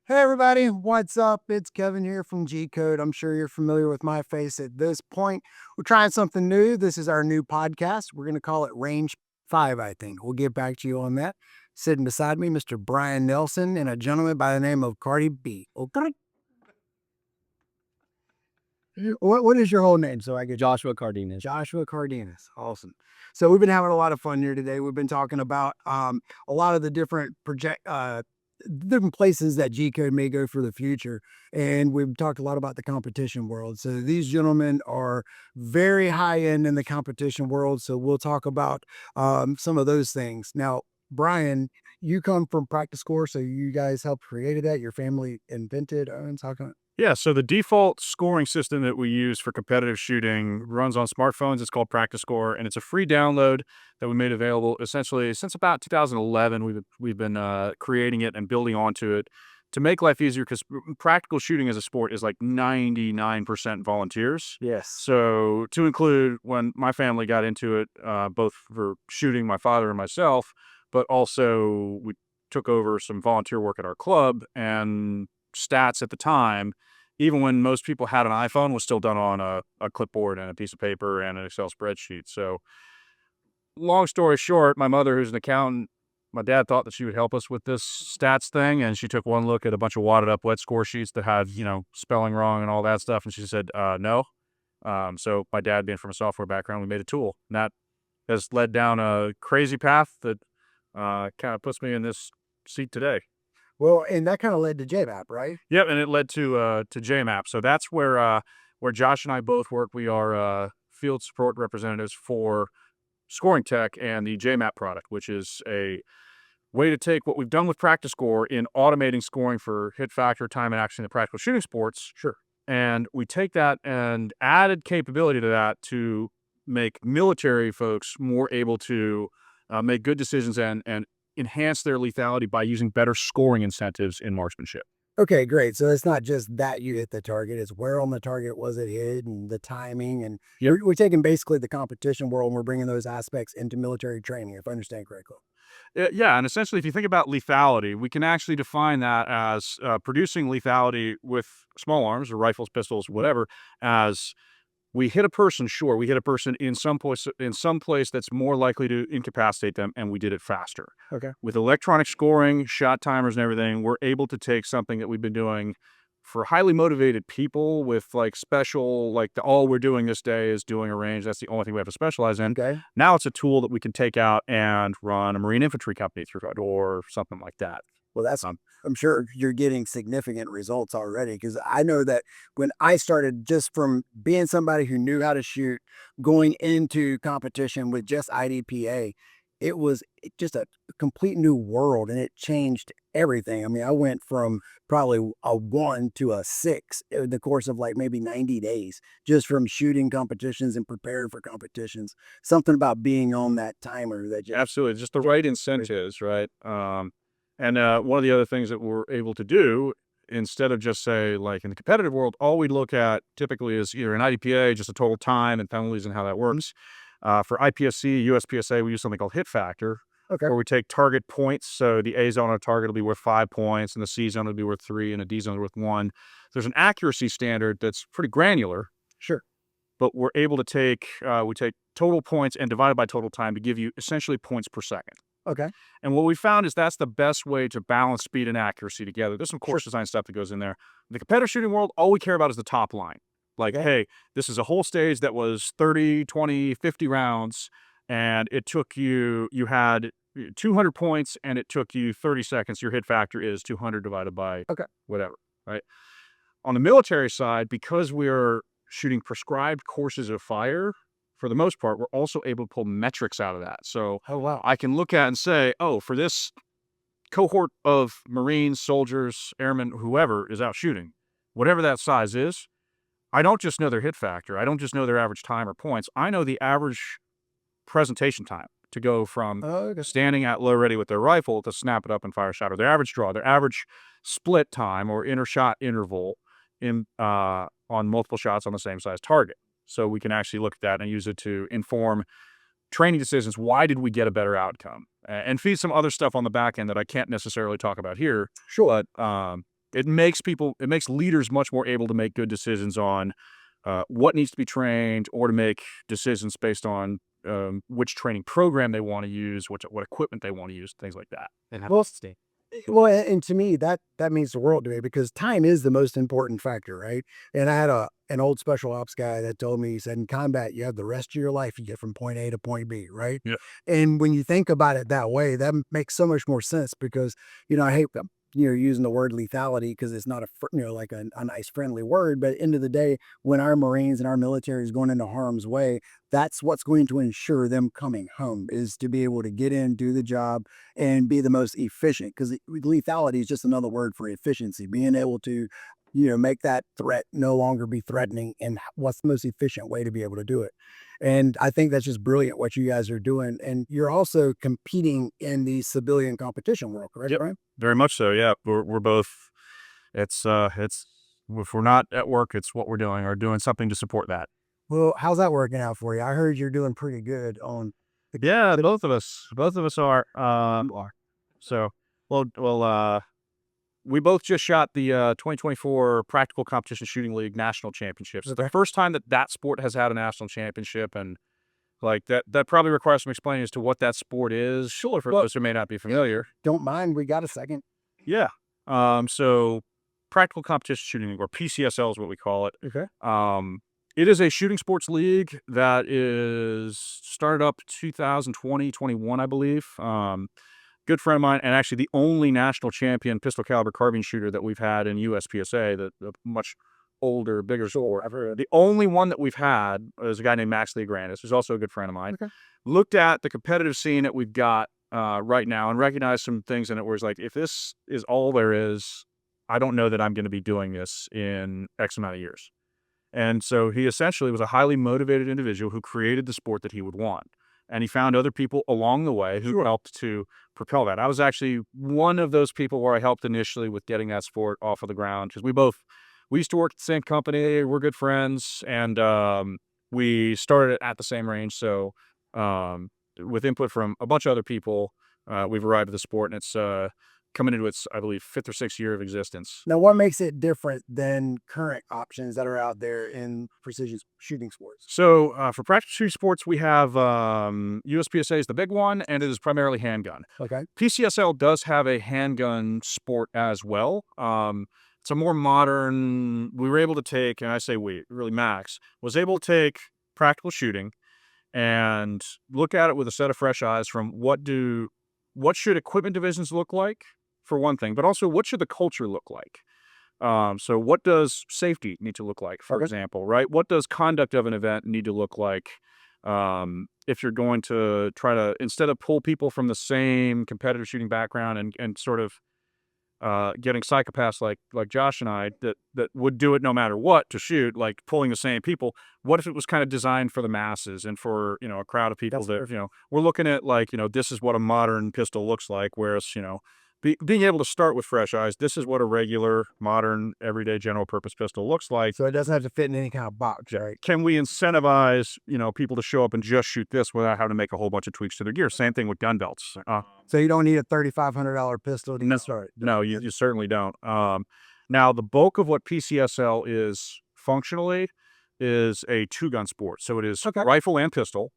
Hey everybody, what's up? It's Kevin here from G Code. I'm sure you're familiar with my face at this point. We're trying something new. This is our new podcast. We're going to call it Range 5, I think. We'll get back to you on that. Sitting beside me, Mr. Brian Nelson and a gentleman by the name of Cardi B. Okay. What is your whole name? So I get Joshua Cardenas. Joshua Cardenas. Awesome. So we've been having a lot of fun here today. We've been talking about a lot of the different places that G Code may go for the future, and we've talked a lot about the competition world. So these gentlemen are very high end in the competition world. So we'll talk about some of those things. Now, Brian, you come from Practiscore, so you guys helped created that. Your family invented, owns. How come? Yeah, so the default scoring system that we use for competitive shooting runs on smartphones. It's called PractiScore, and it's a free download that we made available essentially since about 2011. We've been creating it and building onto it to make life easier because practical shooting as a sport is like 99% volunteers. Yes. So to include when my family got into it, both for shooting my father and myself, but also we took over some volunteer work at our club and stats at the time, even when most people had an iPhone, was still done on a clipboard and a piece of paper and an Excel spreadsheet. So long story short, my mother, who's an accountant, my dad thought that she would help us with this stats thing, and she took one look at a bunch of wadded up wet score sheets that had, spelling wrong and all that stuff, and she said, no. So my dad, being from a software background, we made a tool, and that has led down a crazy path that kind of puts me in this seat today. Well, and that kind of led to JMap, right? Yep, and it led to JMap. So that's where Josh and I both work. We are field support representatives for Scoring Tech and the JMap product, which is a way to take what we've done with PractiScore in automating scoring for hit factor, time and action in practical shooting sports. Sure. And we take that and added capability to that to make military folks more able to make good decisions and enhance their lethality by using better scoring incentives in marksmanship. Okay, great. So it's not just that you hit the target, it's where on the target was it hit and the timing. And Yep. we're taking basically the competition world and we're bringing those aspects into military training, if I understand correctly. Yeah, and essentially, if you think about lethality, we can actually define that as producing lethality with small arms or rifles, pistols, whatever, as we hit a person, sure, we hit a person in some place that's more likely to incapacitate them, and we did it faster. Okay. With electronic scoring, shot timers, and everything, we're able to take something that we've been doing for highly motivated people with like special, like all we're doing this day is doing a range. That's the only thing we have to specialize in. Okay. Now it's a tool that we can take out and run a Marine infantry company through it or something like that. Well, that's, Um, I'm sure you're getting significant results already because I know that when I started just from being somebody who knew how to shoot, going into competition with just IDPA, it was just a complete new world and it changed everything. I mean, I went from probably a 1 to a 6 in the course of like maybe 90 days just from shooting competitions and preparing for competitions. Something about being on that timer that just Absolutely, just the right incentives, right? And one of the other things that we're able to do, instead of just say like in the competitive world, all we look at typically is either an IDPA, just a total time and penalties and how that works. For IPSC, USPSA, we use something called hit factor, okay. where we take target points. So the A zone on a target will be worth 5 points, and the C zone will be worth 3, and a D zone worth 1. There's an accuracy standard that's pretty granular, Sure. but we're able to take we take total points and divide it by total time to give you essentially points per second. Okay. And what we found is that's the best way to balance speed and accuracy together. There's some Sure. course design stuff that goes in there. In the competitive shooting world, all we care about is the top line. Like, Okay. hey, this is a whole stage that was 30, 20, 50 rounds, and you had 200 points, and it took you 30 seconds. Your hit factor is 200 divided by Okay. whatever, right? On the military side, because we're shooting prescribed courses of fire, for the most part, we're also able to pull metrics out of that. So Oh, wow. I can look at and say, oh, for this cohort of Marines, soldiers, airmen, whoever is out shooting, whatever that size is, I don't just know their hit factor. I don't just know their average time or points. I know the average presentation time to go from Oh, okay. standing at low ready with their rifle to snap it up and fire a shot, or their average draw, their average split time or inner shot interval in on multiple shots on the same size target. So we can actually look at that and use it to inform training decisions. Why did we get a better outcome? And feed some other stuff on the back end that I can't necessarily talk about here. Sure. But it makes leaders much more able to make good decisions on what needs to be trained, or to make decisions based on which training program they want to use, what equipment they want to use, things like that. And Well, well, and to me, that means the world to me, because time is the most important factor, right? And I had an old special ops guy that told me, he said, in combat, you have the rest of your life you get from point A to point B, right? Yeah. And when you think about it that way, that makes so much more sense, because, I hate using the word lethality, because it's not like a nice friendly word, but at the end of the day, when our Marines and our military is going into harm's way, that's what's going to ensure them coming home, is to be able to get in, do the job, and be the most efficient, because lethality is just another word for efficiency, being able to make that threat no longer be threatening, and what's the most efficient way to be able to do it. And I think that's just brilliant what you guys are doing. And you're also competing in the civilian competition world, correct? Yep. Right? Very much so. Yeah, we're both. It's if we're not at work, it's what we're doing, or doing something to support that. Well, how's that working out for you? I heard you're doing pretty good on the. Yeah, both of us are. So, we both just shot the 2024 Practical Competition Shooting League National Championships. It's the Okay. first time that sport has had a national championship, and like that probably requires some explaining as to what that sport is. Sure, for those who may not be familiar. Don't mind, we got a second. Yeah. So Practical Competition Shooting League, or PCSL is what we call it. Okay. It is a shooting sports league that is started up 2020, 21, I believe. Good friend of mine, and actually the only national champion pistol caliber carbine shooter that we've had in USPSA, the much older, bigger sport. The only one that we've had is a guy named Max Leograndis, who's also a good friend of mine. Okay. Looked at the competitive scene that we've got right now and recognized some things in it where it's like, if this is all there is, I don't know that I'm going to be doing this in X amount of years. And so he essentially was a highly motivated individual who created the sport that he would want. And he found other people along the way who helped to propel that. I was actually one of those people where I helped initially with getting that sport off of the ground, because we used to work at the same company. We're good friends, and we started at the same range. So with input from a bunch of other people, we've arrived at the sport, and it's coming into its, I believe, 5th or 6th year of existence. Now, what makes it different than current options that are out there in precision shooting sports? So for practical shooting sports, we have USPSA is the big one, and it is primarily handgun. Okay. PCSL does have a handgun sport as well. It's a more modern. We were able to take, and I say we, really Max, was able to take practical shooting and look at it with a set of fresh eyes from what should equipment divisions look like, for one thing, but also what should the culture look like? So what does safety need to look like, for example, right? What does conduct of an event need to look like? If you're going to try to, instead of pull people from the same competitive shooting background and sort of getting psychopaths like Josh and I that would do it no matter what to shoot, like pulling the same people. What if it was kind of designed for the masses and for, a crowd of people that, we're looking at, like, this is what a modern pistol looks like. Whereas, being able to start with fresh eyes, this is what a regular, modern, everyday, general purpose pistol looks like. So it doesn't have to fit in any kind of box, right? Can we incentivize, people to show up and just shoot this without having to make a whole bunch of tweaks to their gear? Same thing with gun belts. So you don't need a $3,500 pistol to start. No, you certainly don't. Now, the bulk of what PCSL is functionally is a two-gun sport. So it is rifle and pistol.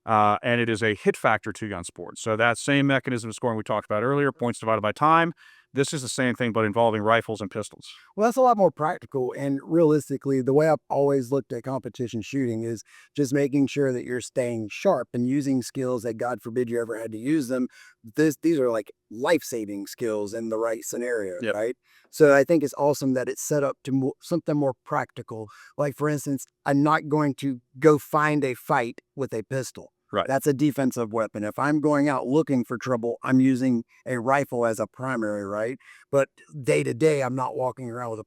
And it is a hit factor two-gun sport. So that same mechanism of scoring we talked about earlier, points divided by time, this is the same thing, but involving rifles and pistols. Well, that's a lot more practical. And realistically, the way I've always looked at competition shooting is just making sure that you're staying sharp and using skills that, God forbid you ever had to use them. These are like life-saving skills in the right scenario, right? So I think it's awesome that it's set up to something more practical. Like, for instance, I'm not going to go find a fight with a pistol. Right. That's a defensive weapon. If I'm going out looking for trouble, I'm using a rifle as a primary, right? But day to day, I'm not walking around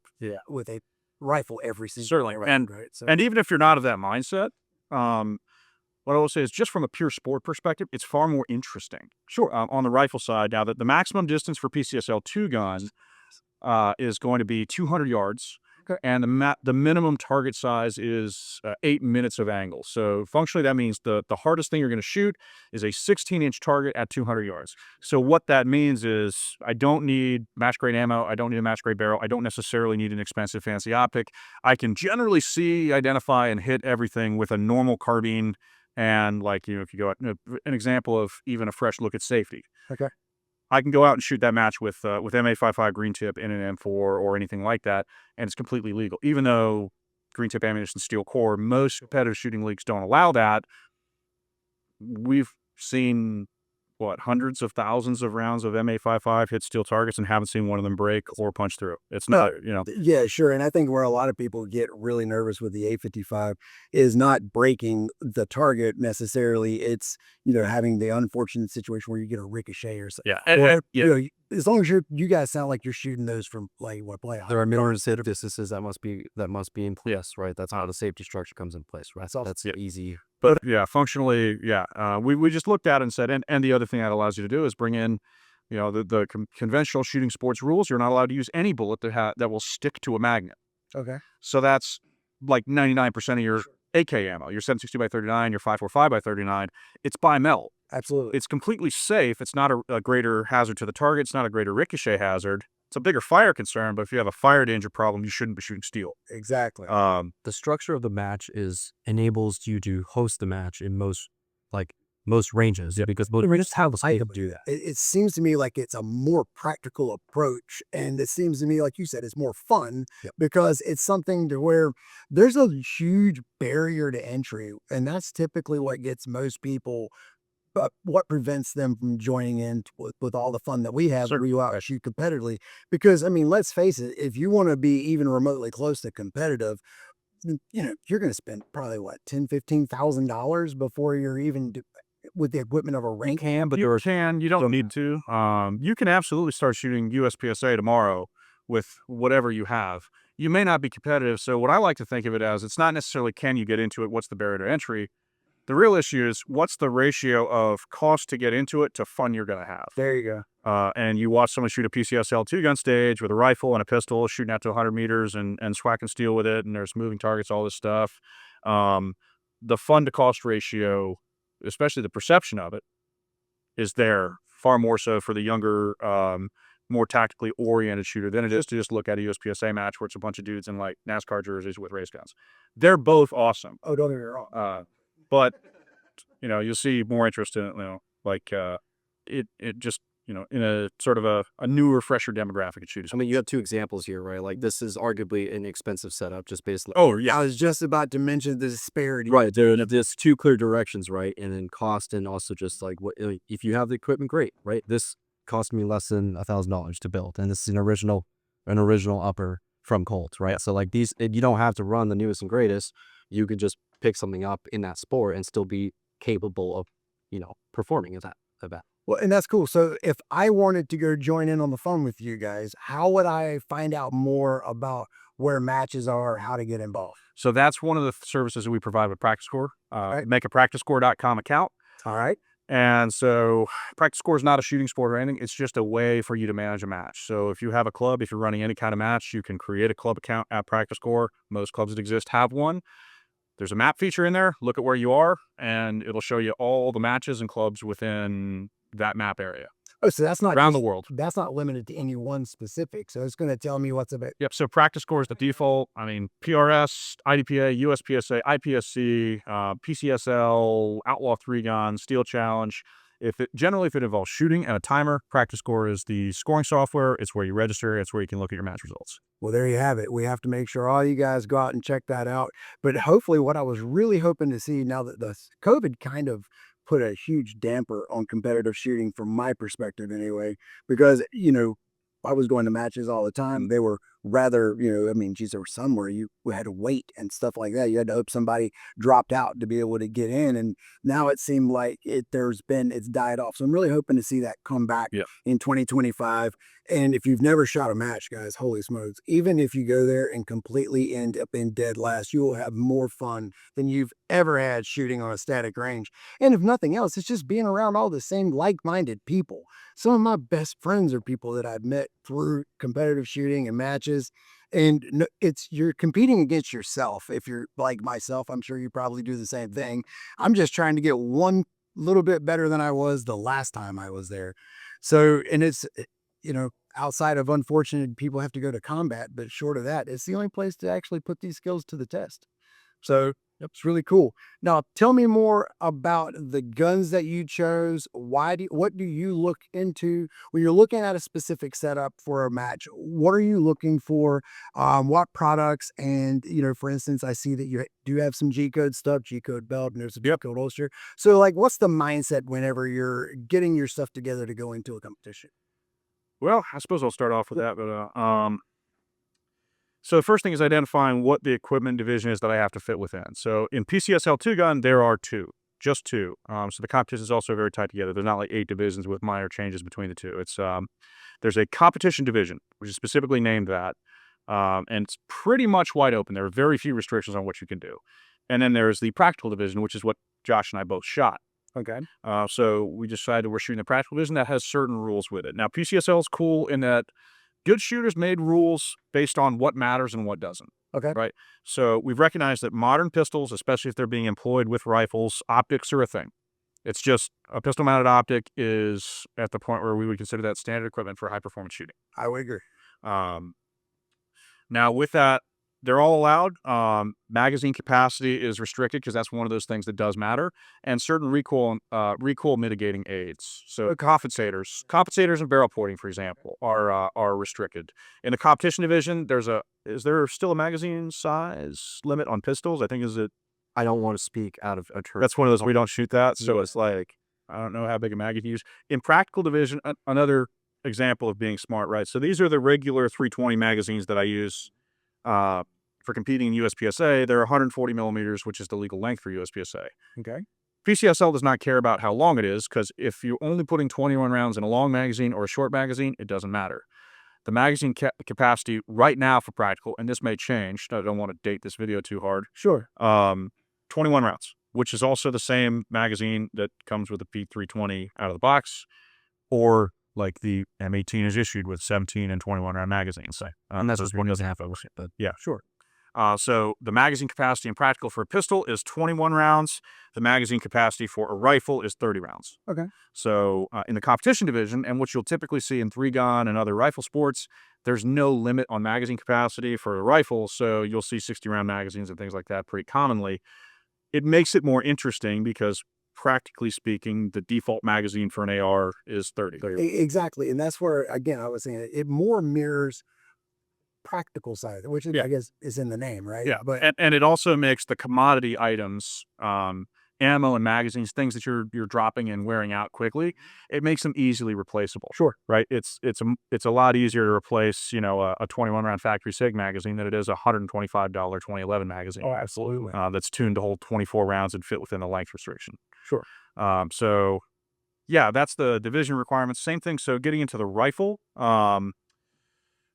with a rifle every single Certainly. day. And right? and even if you're not of that mindset, what I will say is, just from a pure sport perspective, it's far more interesting. Sure. On the rifle side, now that the maximum distance for PCSL two guns is going to be 200 yards. Okay. And the minimum target size is 8 minutes of angle. So functionally, that means the hardest thing you're going to shoot is a 16-inch target at 200 yards. So what that means is I don't need match grade ammo. I don't need a match grade barrel. I don't necessarily need an expensive fancy optic. I can generally see, identify, and hit everything with a normal carbine. And like, if you go out, an example of even a fresh look at safety. Okay. I can go out and shoot that match with MA55 green tip in an M4 or anything like that, and it's completely legal. Even though green tip ammunition, steel core, most competitive shooting leagues don't allow that. We've seen hundreds of thousands of rounds of MA55 hit steel targets and haven't seen one of them break or punch through. It's not, Yeah, sure. And I think where a lot of people get really nervous with the A55 is not breaking the target necessarily. It's, having the unfortunate situation where you get a ricochet or something. yeah, Or, yeah. as long as you guys sound like you're shooting those from play. There are minimum safe distances that must be in place, right? That's how the safety structure comes in place, right? That's easy. But yeah, functionally, we just looked at it and said, and the other thing that allows you to do is bring in, the conventional shooting sports rules. You're not allowed to use any bullet that will stick to a magnet. Okay. So that's like 99% of your AK ammo, your 7.62 by 39, your 5.45 by 39. It's bi-melt. Absolutely. It's completely safe. It's not a greater hazard to the target. It's not a greater ricochet hazard. It's a bigger fire concern, but if you have a fire danger problem, you shouldn't be shooting steel. Exactly. The structure of the match enables you to host the match in most ranges, because most ranges have the site to do that. It seems to me like it's a more practical approach, and it seems to me, like you said, it's more fun because it's something to where there's a huge barrier to entry, and that's typically what gets most people. But what prevents them from joining in with all the fun that we have where you out and shoot competitively? Because, I mean, let's face it, if you want to be even remotely close to competitive, you're going to spend probably what, $10,000-$15,000 before you're even with the equipment of a rank. But you don't need to. You can absolutely start shooting USPSA tomorrow with whatever you have. You may not be competitive. So what I like to think of it as, it's not necessarily can you get into it, what's the barrier to entry. The real issue is what's the ratio of cost to get into it to fun you're going to have. There you go. And you watch someone shoot a PCSL 2-gun stage with a rifle and a pistol, shooting out to 100 meters and swacking steel with it, and there's moving targets, all this stuff. The fun to cost ratio, especially the perception of it, is there far more so for the younger, more tactically oriented shooter than it is to just look at a USPSA match where it's a bunch of dudes in like NASCAR jerseys with race guns. They're both awesome. Oh, don't get me wrong. But you'll see more interest in it, it just, in a sort of a newer, fresher demographic of shooters. I mean, you have two examples here, right? Like, this is arguably an expensive setup, just basically. Oh, yeah. I was just about to mention the disparity. Right. There's two clear directions, right? And then cost, and also just like if you have the equipment, great, right? This cost me less than $1,000 to build, and this is an original upper from Colt, right? So like you don't have to run the newest and greatest. You can just pick something up in that sport and still be capable of, performing at that event. Well, and that's cool. So if I wanted to go join in on the fun with you guys, how would I find out more about where matches are, how to get involved? So that's one of the services that we provide with Practiscore. Make a Practiscore.com account. All right. And so Practiscore is not a shooting sport or anything. It's just a way for you to manage a match. So if you have a club, if you're running any kind of match, you can create a club account at Practiscore. Most clubs that exist have one. There's a map feature in there. Look at where you are, and it'll show you all the matches and clubs within that map area. Oh, so that's not around the world. That's not limited to any one specific. So it's going to tell me what's about. Yep. So Practiscore is the default. I mean, PRS, IDPA, USPSA, IPSC, PCSL, Outlaw 3-gun, Steel Challenge. If it involves shooting and a timer, Practiscore is the scoring software. It's where you register. It's where you can look at your match results. Well, there you have it. We have to make sure all you guys go out and check that out. But hopefully what I was really hoping to see, now that the COVID kind of put a huge damper on competitive shooting from my perspective anyway, because, I was going to matches all the time. They were rather, there were some where you had to wait and stuff like that. You had to hope somebody dropped out to be able to get in. And now it seemed like it's died off. So I'm really hoping to see that come back in 2025. And if you've never shot a match, guys, holy smokes, even if you go there and completely end up in dead last, you will have more fun than you've ever had shooting on a static range. And if nothing else, it's just being around all the same like-minded people. Some of my best friends are people that I've met through competitive shooting and matches. And you're competing against yourself. If you're like myself, I'm sure you probably do the same thing. I'm just trying to get one little bit better than I was the last time I was there. So, and it's, outside of unfortunate people have to go to combat, but short of that, it's the only place to actually put these skills to the test. So it's really cool. Now, tell me more about the guns that you chose. What do you look into when you're looking at a specific setup for a match? What are you looking for? What products? And, for instance, I see that you do have some G code stuff, G code belt, and there's a G code holster. So, like, what's the mindset whenever you're getting your stuff together to go into a competition? Well, I suppose I'll start off with that, but so the first thing is identifying what the equipment division is that I have to fit within. So in PCSL 2 gun, there are two, just two. So the competition is also very tight together. There's not like 8 divisions with minor changes between the two. It's there's a competition division, which is specifically named that, and it's pretty much wide open. There are very few restrictions on what you can do. And then there's the practical division, which is what Josh and I both shot. Okay. So we decided we're shooting the practical division that has certain rules with it. Now PCSL is cool in that good shooters made rules based on what matters and what doesn't. Okay. Right. So we've recognized that modern pistols, especially if they're being employed with rifles, optics are a thing. It's just a pistol mounted optic is at the point where we would consider that standard equipment for high performance shooting. I would agree. Now with that, they're all allowed. Magazine capacity is restricted because that's one of those things that does matter, and certain recoil mitigating aids. So compensators and barrel porting, for example, are restricted. In the competition division, is there still a magazine size limit on pistols? I think I don't want to speak out of turn. that's one of those we don't shoot that. So it's like I don't know how big a mag you can use. In practical division, another example of being smart, right? So these are the regular 320 magazines that I use. For competing in USPSA, they're 140 millimeters, which is the legal length for USPSA. Okay. PCSL does not care about how long it is, because if you're only putting 21 rounds in a long magazine or a short magazine, it doesn't matter. The magazine capacity right now for practical, and this may change, I don't want to date this video too hard, Sure. 21 rounds, which is also the same magazine that comes with the P320 out of the box, or like the M18 is issued with 17 and 21 round magazines. And that's just one doesn't have it, but yeah, sure. So the magazine capacity in practical for a pistol is 21 rounds. The magazine capacity for a rifle is 30 rounds. Okay. So in the competition division, and what you'll typically see in 3-gun and other rifle sports, there's no limit on magazine capacity for a rifle. So you'll see 60-round magazines and things like that pretty commonly. It makes it more interesting because practically speaking, the default magazine for an AR is 30. Exactly. And that's where, again, I was saying it more mirrors practical side, which is, I guess is in the name, right? Yeah, But and it also makes the commodity items, ammo and magazines, things that you're dropping and wearing out quickly, it makes them easily replaceable. sure. Right? It's a lot easier to replace, a 21 round factory SIG magazine than it is a $125 2011 magazine. Oh, absolutely. That's tuned to hold 24 rounds and fit within the length restriction. Sure. So yeah, that's the division requirements. Same thing. So getting into the rifle,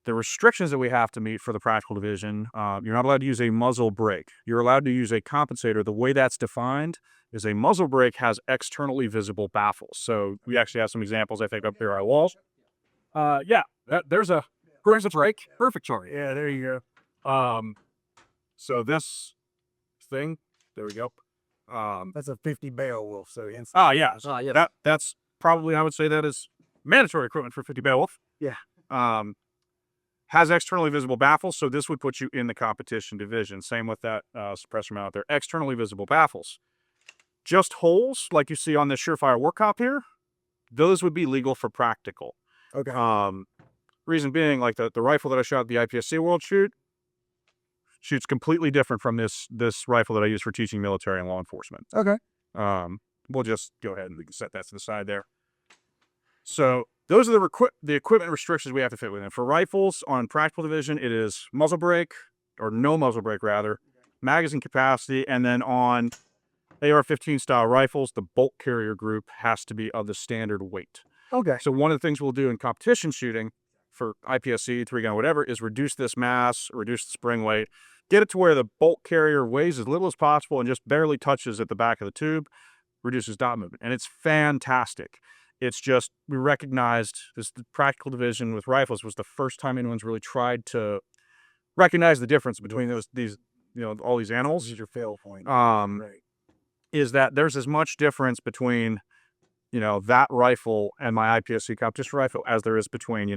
the restrictions that we have to meet for the practical division, you're not allowed to use a muzzle brake. You're allowed to use a compensator. The way that's defined is a muzzle brake has externally visible baffles. So we actually have some examples, I think, up there on our walls. There's a brake. Perfect chart. Yeah, there you go. So this thing, there we go. That's a 50 Beowulf. So Yeah. That's probably, I would say that is mandatory equipment for 50 Beowulf. Yeah. Has externally visible baffles, so this would put you in the competition division. Same with that suppressor mount there. Externally visible baffles. Just holes, like you see on this Surefire work cop here, those would be legal for practical. Okay. Reason being, like the rifle that I shot at the IPSC World shoots completely different from this rifle that I use for teaching military and law enforcement. Okay. We'll just go ahead and we can set that to the side there. So those are the equipment restrictions we have to fit within. For rifles on practical division, it is muzzle brake, or no muzzle brake rather, magazine capacity, and then on AR-15 style rifles, the bolt carrier group has to be of the standard weight. Okay. So one of the things we'll do in competition shooting for IPSC, 3-gun, whatever, is reduce this mass, reduce the spring weight, get it to where the bolt carrier weighs as little as possible and just barely touches at the back of the tube, reduces dot movement. And it's fantastic. It's just, we recognized this practical division with rifles was the first time anyone's really tried to recognize the difference between these all these This animals. is your fail point. Um, Right. is that there's as much difference between that rifle and my IPSC competition rifle as there is between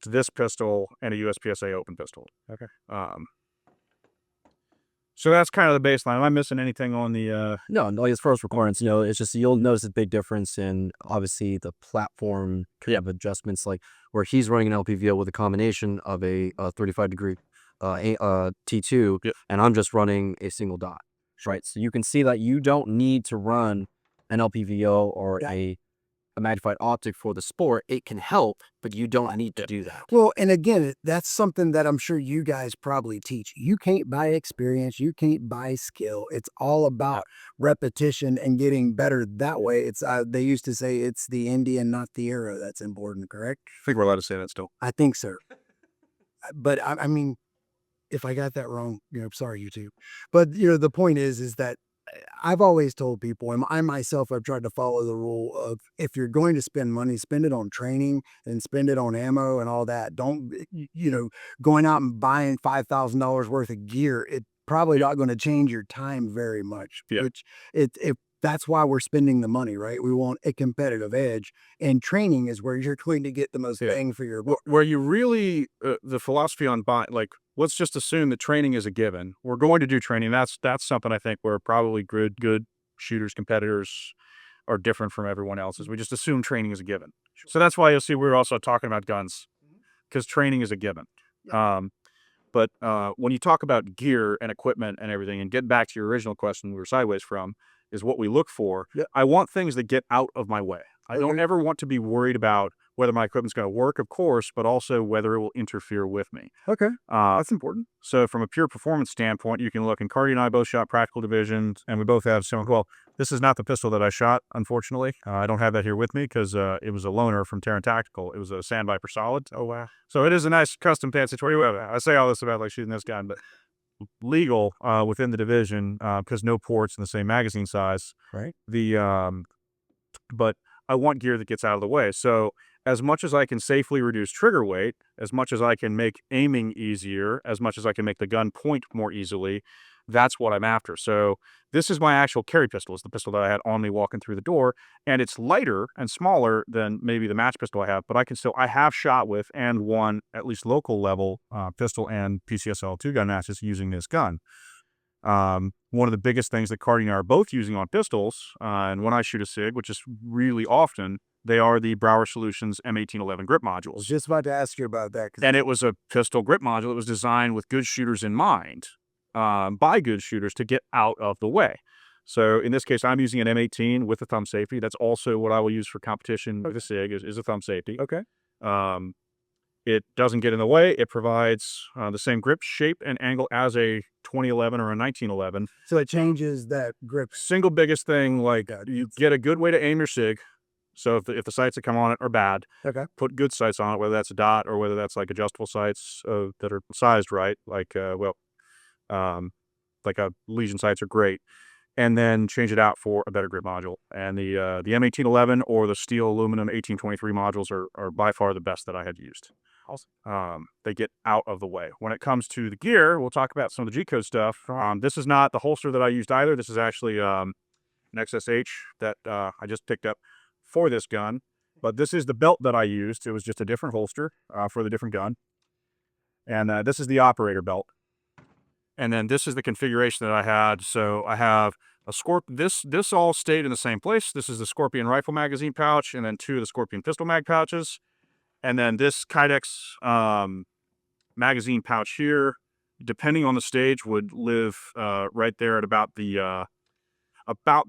this pistol and a USPSA open pistol. Okay. So that's kind of the baseline. Am I missing anything on the? No, as far as requirements, it's just you'll notice a big difference in obviously the platform kind of adjustments, like where he's running an LPVO with a combination of a 35-degree T2, Yep. and I'm just running a single dot, right? So you can see that you don't need to run an LPVO or a magnified optic for the sport. It can help, but you don't need to do that. Well, and again, that's something that I'm sure you guys probably teach. You can't buy experience, you can't buy skill. It's all about repetition and getting better that way. It's they used to say it's the Indian, not the arrow that's important, correct? I think we're allowed to say that still. I think so. But I mean, if I got that wrong, sorry, YouTube. But the point is that I've always told people, and I myself have tried to follow the rule of if you're going to spend money, spend it on training and spend it on ammo and all that. Don't going out and buying $5,000 worth of gear. It probably not going to change your time very much. Yeah. Which if that's why we're spending the money, right? We want a competitive edge, and training is where you're going to get the most bang for your buck. Where you really the philosophy on buying, like, let's just assume that training is a given. We're going to do training. That's something I think where probably good shooters, competitors are different from everyone else. Is we just assume training is a given. So that's why you'll see we're also talking about guns, because training is a given. But when you talk about gear and equipment and everything, and get back to your original question we were sideways from, is what we look for. Yep. I want things that get out of my way. I don't ever want to be worried about whether my equipment's going to work, of course, but also whether it will interfere with me. Okay, That's important. So from a pure performance standpoint, you can look, and Cardi and I both shot practical divisions, and we both have some. Well, this is not the pistol that I shot, unfortunately. I don't have that here with me because it was a loaner from Terran Tactical. It was a Sand Viper Solid. Oh wow. So it is a nice custom fancy toy. I say all this about like shooting this gun, but legal within the division because no ports in the same magazine size. Right. But I want gear that gets out of the way. So as much as I can safely reduce trigger weight, as much as I can make aiming easier, as much as I can make the gun point more easily, that's what I'm after. So this is my actual carry pistol. It's the pistol that I had on me walking through the door, and it's lighter and smaller than maybe the match pistol I have, but I have shot with and won at least local level pistol and PCSL 2-gun matches using this gun. One of the biggest things that Cardi and I are both using on pistols, and when I shoot a SIG, which is really often, they are the Brower Solutions M1811 grip I was modules. just about to ask you about that. And it was a pistol grip module. It was designed with good shooters in mind, by good shooters to get out of the way. So in this case, I'm using an M18 with a thumb safety. That's also what I will use for competition with a SIG is a thumb safety. Okay. It doesn't get in the way. It provides the same grip shape and angle as a 2011 or a 1911. So it changes that grip. Single biggest thing, like you get a good way to aim your SIG. So if the sights that come on it are bad, Okay. put good sights on it, whether that's a dot or whether that's like adjustable sights that are sized right, like Legion sights are great, and then change it out for a better grip module. And the M1811 or the steel aluminum 1823 modules are by far the best that I had used. Awesome. They get out of the way. When it comes to the gear, we'll talk about some of the G-code stuff. This is not the holster that I used either. This is actually an XSH that I just picked up for this gun, but this is the belt that I used. It was just a different holster for the different gun. And this is the operator belt. And then this is the configuration that I had. So I have a this all stayed in the same place. This is the Scorpion rifle magazine pouch, and then 2 of the Scorpion pistol mag pouches. And then this Kydex magazine pouch here, depending on the stage, would live right there at about the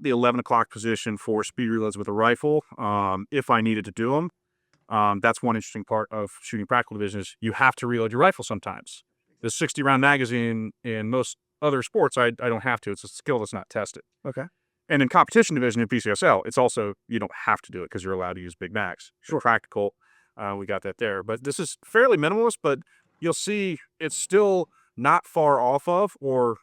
11 o'clock position for speed reloads with a rifle, if I needed to do them. That's one interesting part of shooting practical divisions. You have to reload your rifle sometimes. The 60-round magazine in most other sports, I don't have to. It's a skill that's not tested. Okay. And in competition division in PCSL, it's also, you don't have to do it because you're allowed to use big mags. Sure. Practical, we got that there. But this is fairly minimalist, but you'll see it's still not far off of, or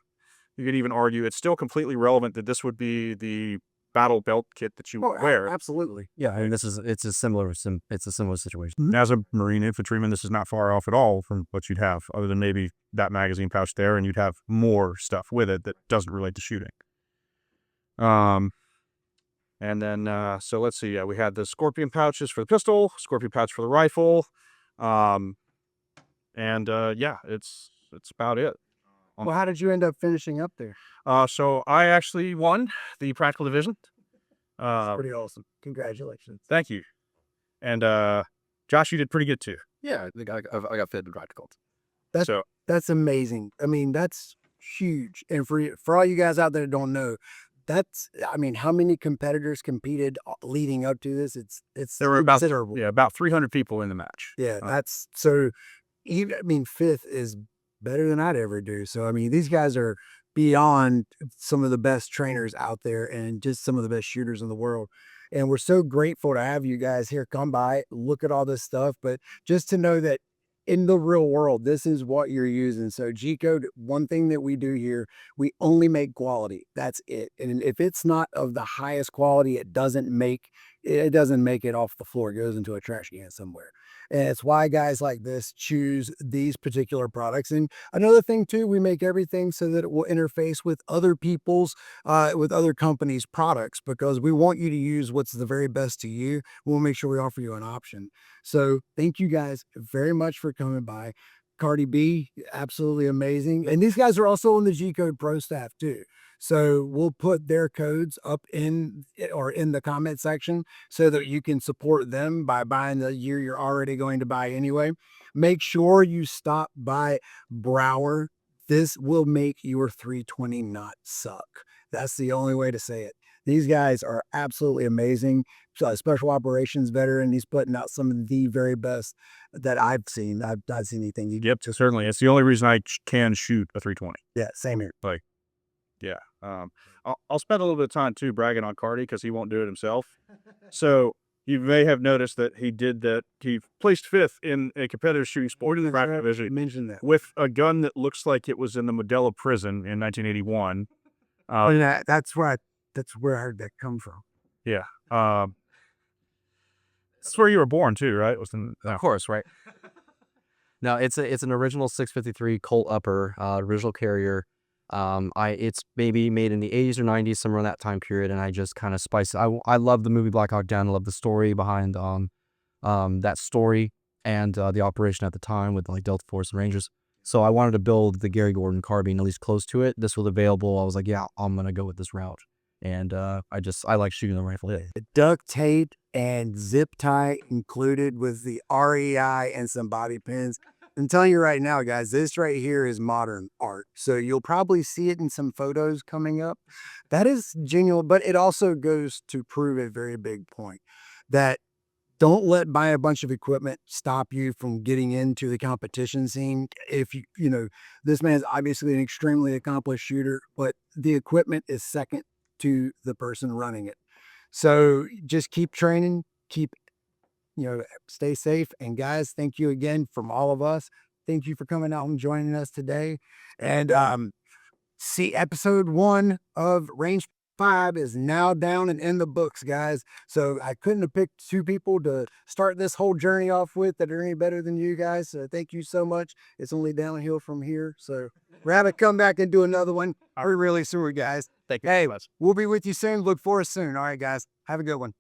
you could even argue it's still completely relevant that this would be the battle belt kit that you wear. Absolutely. Yeah, I mean, it's a similar situation. As a Marine infantryman, this is not far off at all from what you'd have, other than maybe that magazine pouch there, and you'd have more stuff with it that doesn't relate to shooting. And then, so let's see. Yeah, we had the Scorpion pouches for the pistol, Scorpion pouch for the rifle. Yeah, it's about it. Well, how did you end up finishing up there? So I actually won the practical division. Pretty awesome. Congratulations. Thank you. And Josh, you did pretty good too. Yeah, I think I got fit in practical. That's amazing. I mean, that's huge. And for all you guys out there that don't know, how many competitors competed leading up to this? It's There were about considerable. about 300 people in the match. Yeah, that's so. Even fifth is better than I'd ever do. So I mean, these guys are beyond some of the best trainers out there and just some of the best shooters in the world. And we're so grateful to have you guys here come by, look at all this stuff, but just to know that in the real world, this is what you're using. So G-Code, one thing that we do here, we only make quality. That's it. And if it's not of the highest quality, it doesn't make it off the floor. It goes into a trash can somewhere. And it's why guys like this choose these particular products. And another thing too, we make everything so that it will interface with other with other companies' products, because we want you to use what's the very best to you. We'll make sure we offer you an option. So thank you guys very much for coming by. Cardi B, absolutely amazing. And these guys are also on the G-Code Pro staff too. So we'll put their codes up in the comment section so that you can support them by buying the gear you're already going to buy anyway. Make sure you stop by Brower. This will make your 320 not suck. That's the only way to say it. These guys are absolutely amazing. Special operations veteran. He's putting out some of the very best that I've seen. I've not seen anything. Yep, certainly. It's the only reason I can shoot a 320. Yeah, same here. Yeah. I'll spend a little bit of time too bragging on Cardi because he won't do it himself. So you may have noticed that he did that. He placed fifth in a competitive shooting sport in the practical division. Mention that with a gun that looks like it was in the Modelo prison in 1981. That's where I heard that come from. Yeah. That's where you were born too, right? Of course, right? No, it's an original 653 Colt upper, original carrier. It's maybe made in the 80s or 90s, somewhere in that time period, and I just kind of spiced it. I love the movie Black Hawk Down. I love the story behind that story and the operation at the time with like Delta Force and Rangers. So I wanted to build the Gary Gordon carbine at least close to it. This was available. I was like, yeah, I'm gonna go with this route. And I like shooting the rifle. Duct tape and zip tie included with the REI and some bobby pins. I'm telling you right now, guys, this right here is modern art. So you'll probably see it in some photos coming up. That is genuine, but it also goes to prove a very big point that don't let buy a bunch of equipment stop you from getting into the competition scene. If this man's obviously an extremely accomplished shooter, but the equipment is second to the person running it. So just keep training, stay safe. And guys, thank you again from all of us. Thank you for coming out and joining us today. And see, episode 1 of Range 5 is now down and in the books, guys. So I couldn't have picked 2 people to start this whole journey off with that are any better than you guys. So thank you so much. It's only downhill from here. So Rabbit, come back and do another one. We're really soon, guys. Thank you. Hey, we'll be with you soon. Look for us soon. All right, guys. Have a good one.